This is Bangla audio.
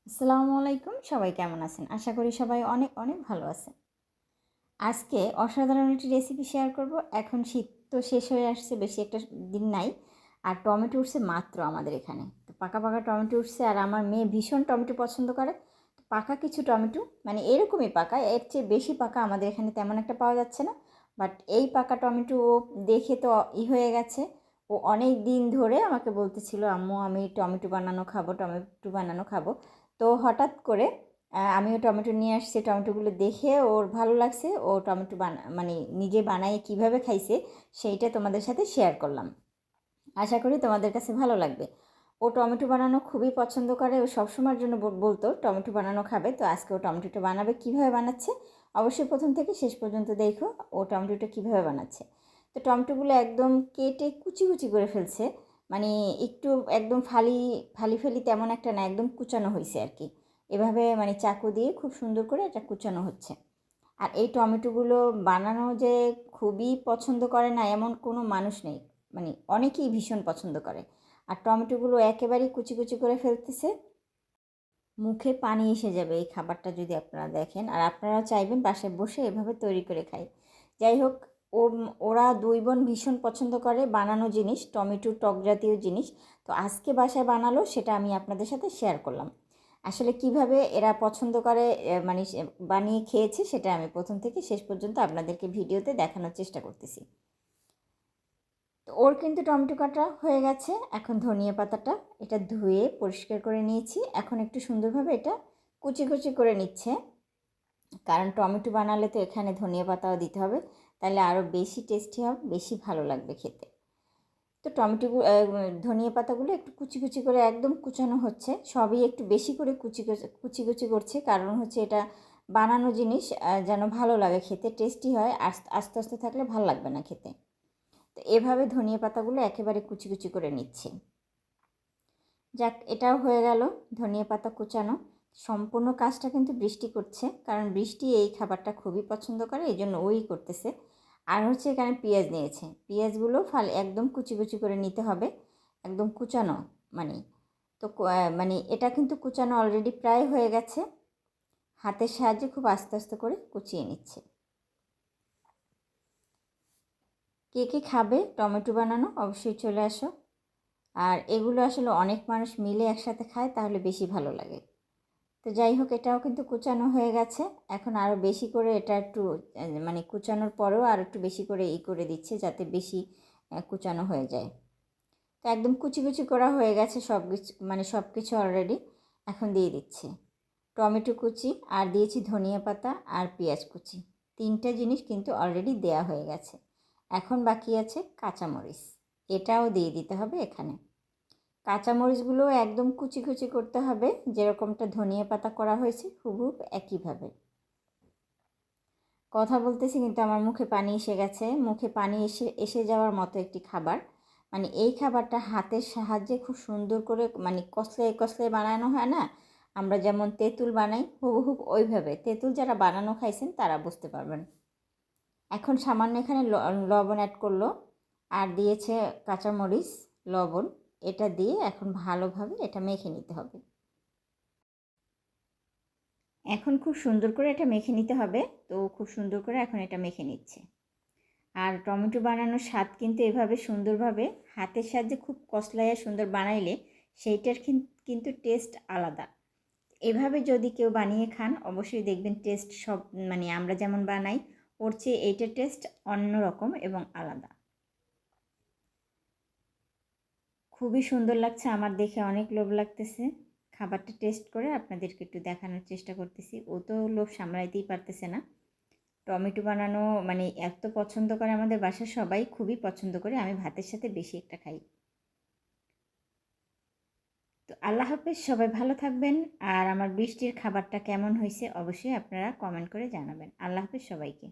আসসালামু আলাইকুম, সবাই কেমন আছেন? আশা করি সবাই অনেক অনেক ভালো আছেন। আজকে অসাধারণ একটি রেসিপি শেয়ার করব। এখন শীত তো শেষ হয়ে আসছে, বেশি একটা দিন নাই। আর টমেটো উঠছে মাত্র আমাদের এখানে। তো পাকা পাকা টমেটো উঠছে, আর আমার মেয়ে ভীষণ টমেটো পছন্দ করে। তো পাকা কিছু টমেটো, মানে এরকমই পাকা, এর চেয়ে বেশি পাকা আমাদের এখানে তেমন একটা পাওয়া যাচ্ছে না। বাট এই পাকা টমেটো ও দেখে তো হয়ে গেছে। ও অনেক দিন ধরে আমাকে বলতেছিল, আম্মু আমি টমেটো বানানো খাবো, টমেটো বানানো খাবো। তো হঠাৎ করে আমিও টমেটো নিয়ে আসছি। টমেটোগুলো দেখে ওর ভালো লাগছে। ও টমেটো মানে নিজে বানায় কীভাবে খাইছে সেইটা তোমাদের সাথে শেয়ার করলাম। আশা করি তোমাদের কাছে ভালো লাগবে। ও টমেটো বানানো খুবই পছন্দ করে। ও সবসময়ের জন্য বলতো টমেটো বানানো খাবে। তো আজকে ও টমেটোটা বানাবে। কীভাবে বানাচ্ছে অবশ্যই প্রথম থেকে শেষ পর্যন্ত দেখো ও টমেটোটা কীভাবে বানাচ্ছে। তো টমেটোগুলো একদম কেটে কুচি কুচি করে ফেলছে। মানে একটু একদম ফালি ফালি ফালি তেমন একটা না, একদম কুচানো হয়েছে আর কি। এভাবে মানে চাকু দিয়ে খুব সুন্দর করে এটা কুচানো হচ্ছে। আর এই টমেটোগুলো বানানো যে খুবই পছন্দ করে না এমন কোনো মানুষ নেই। মানে অনেকেই ভীষণ পছন্দ করে। আর টমেটোগুলো একেবারেই কুচি কুচি করে ফেলতেছে। মুখে পানি এসে যাবে এই খাবারটা যদি আপনারা দেখেন, আর আপনারাও চাইবেন বাসায় বসে এভাবে তৈরি করে খাই। যাই হোক, ওরা দুই বোন ভীষণ পছন্দ করে বানানো জিনিস, টমেটো টক জাতীয় জিনিস। তো আজকে বাসায় বানালো, সেটা আমি আপনাদের সাথে শেয়ার করলাম। আসলে কিভাবে এরা পছন্দ করে মানে বানিয়ে খেয়েছে সেটা আমি প্রথম থেকে শেষ পর্যন্ত আপনাদেরকে ভিডিওতে দেখানোর চেষ্টা করতেছি। তো ওর কিন্তু টমেটো কাটা হয়ে গেছে। এখন ধনিয়া পাতাটা এটা ধুয়ে পরিষ্কার করে নিয়েছি। এখন একটু সুন্দরভাবে এটা কুচি কুচি করে নিচ্ছে, কারণ টমেটো বানালে তো এখানে ধনিয়া পাতাও দিতে হবে, তাহলে আরও বেশি টেস্টি হবে, বেশি ভালো লাগবে খেতে। তো টমেটো ধনিয়া পাতাগুলো একটু কুচি কুচি করে একদম কুচানো হচ্ছে। সবই একটু বেশি করে কুচি কুচি কুচি করছে, কারণ হচ্ছে এটা বানানো জিনিস, যেন ভালো লাগে খেতে, টেস্টি হয়। আস্তে আস্তে আস্তে থাকলে ভালো লাগবে না খেতে। তো এভাবে ধনিয়া পাতাগুলো একেবারে কুচি কুচি করে নিচ্ছি। যাক, এটাও হয়ে গেল ধনিয়া পাতা কুচানো। সম্পূর্ণ কাজটা কিন্তু বৃষ্টি করছে, কারণ বৃষ্টি এই খাবারটা খুবই পছন্দ করে, এই জন্য ওই করতেছে। আর হচ্ছে এখানে পেঁয়াজ নিয়েছে, পেঁয়াজগুলো একদম কুচি কুচি করে নিতে হবে, একদম কুচানো। মানে তো মানে এটা কিন্তু কুচানো অলরেডি প্রায় হয়ে গেছে। হাতের সাহায্যে খুব আস্তে আস্তে করে কুচিয়ে নিচ্ছে। কে কে খাবে টমেটো বানানো অবশ্যই চলে আসো। আর এগুলো আসলে অনেক মানুষ মিলে একসাথে খায়, তাহলে বেশি ভালো লাগে। তো যাই হোক, এটাও কিন্তু কুচানো হয়ে গেছে। এখন আরও বেশি করে এটা একটু মানে কুচানোর পরেও আর একটু বেশি করে করে দিচ্ছে, যাতে বেশি কুচানো হয়ে যায়। তো একদম কুচি কুচি করা হয়ে গেছে সব কিছু, মানে সব কিছু অলরেডি। এখন দিয়ে দিচ্ছে টমেটো কুচি, আর দিয়েছি ধনিয়া পাতা আর পেঁয়াজ কুচি। তিনটা জিনিস কিন্তু অলরেডি দেয়া হয়ে গেছে। এখন বাকি আছে কাঁচামরিচ, এটাও দিয়ে দিতে হবে এখানে। কাঁচামরিচগুলো একদম কুচি কুচি করতে হবে, যেরকমটা ধনিয়া পাতা করা হয়েছে হুবহুব একইভাবে। কথা বলতেছি কিন্তু আমার মুখে পানি এসে গেছে। মুখে পানি এসে এসে যাওয়ার মতো একটি খাবার। মানে এই খাবারটা হাতের সাহায্যে খুব সুন্দর করে, মানে কষলায় কষলায় বানানো হয় না, আমরা যেমন তেঁতুল বানাই হুবহুব ওইভাবে। তেঁতুল যারা বানানো খাইছেন তারা বুঝতে পারবেন। এখন সামান্য এখানে লবণ অ্যাড করলো, আর দিয়েছে কাঁচামরিচ, লবণ। এটা দিয়ে এখন ভালোভাবে এটা মেখে নিতে হবে। এখন খুব সুন্দর করে এটা মেখে নিতে হবে। তো খুব সুন্দর করে এখন এটা মেখে নিচ্ছে। আর টমেটো বানানোর স্বাদ কিন্তু এভাবে সুন্দরভাবে হাতের সাহায্যে খুব কষলাইয়া সুন্দর বানাইলে সেইটার কিন্তু টেস্ট আলাদা। এভাবে যদি কেউ বানিয়ে খান অবশ্যই দেখবেন টেস্ট সব, মানে আমরা যেমন বানাই ওর চেয়ে এইটার টেস্ট অন্যরকম এবং আলাদা। খুবই সুন্দর লাগছে, আমার দেখে অনেক লোভ লাগতেছে। খাবারটা টেস্ট করে আপনাদেরকে একটু দেখানোর চেষ্টা করতেছি। ও তো লোভ সামলাইতেই পারতেছে না। টমেটো বানানো মানে এত পছন্দ করে আমাদের বাসার সবাই, খুবই পছন্দ করে। আমি ভাতের সাথে বেশি একটা খাই। তো আল্লাহ হাফেজ, সবাই ভালো থাকবেন। আর আমার বৃষ্টির খাবারটা কেমন হয়েছে অবশ্যই আপনারা কমেন্ট করে জানাবেন। আল্লাহ হাফেজ সবাইকে।